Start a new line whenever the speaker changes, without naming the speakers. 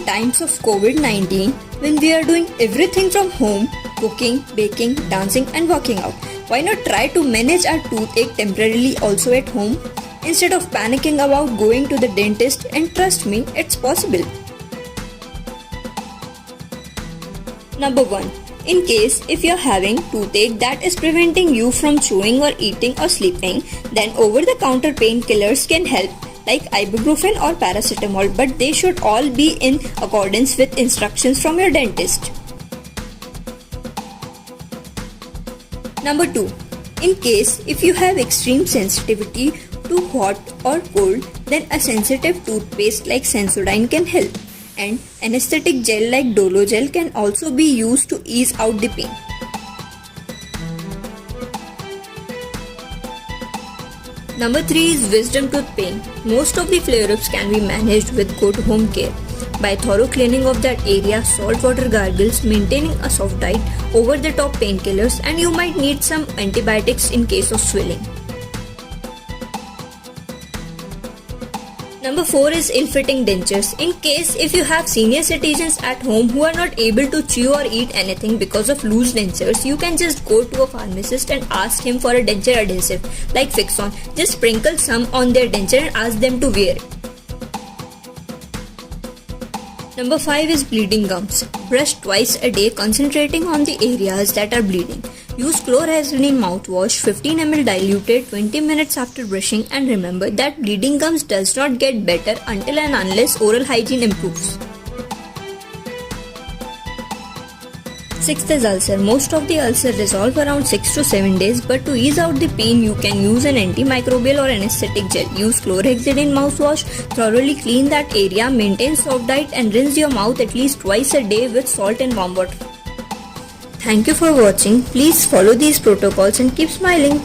times of COVID-19, when we are doing everything from home, cooking, baking, dancing and working out, why not try to manage our toothache temporarily also at home? Instead of panicking about going to the dentist, and trust me, it's possible. Number 1. In case if you're having toothache that is preventing you from chewing or eating or sleeping, then over-the-counter painkillers can help, like ibuprofen or paracetamol, but they should all be in accordance with instructions from your dentist. Number 2. In case if you have extreme sensitivity to hot or cold, then a sensitive toothpaste like Sensodyne can help, and anesthetic gel like Dolo gel can also be used to ease out the pain. Number 3 is wisdom tooth pain. Most of the flare-ups can be managed with good home care by thorough cleaning of that area, salt water gargles, maintaining a soft diet, over-the-top painkillers, and you might need some antibiotics in case of swelling. Number 4 is ill-fitting dentures. In case if you have senior citizens at home who are not able to chew or eat anything because of loose dentures, you can just go to a pharmacist and ask him for a denture adhesive like Fixon. Just sprinkle some on their denture and ask them to wear it. Number 5 is bleeding gums. Brush twice a day, concentrating on the areas that are bleeding. Use chlorhexidine mouthwash 15 ml diluted 20 minutes after brushing, and remember that bleeding gums does not get better until and unless oral hygiene improves. 6th is ulcer. Most of the ulcer resolve around 6 to 7 days, but to ease out the pain you can use an antimicrobial or anesthetic gel. Use chlorhexidine mouthwash, thoroughly clean that area, maintain soft diet and rinse your mouth at least twice a day with salt and warm water. Thank you for watching. Please follow these protocols and keep smiling.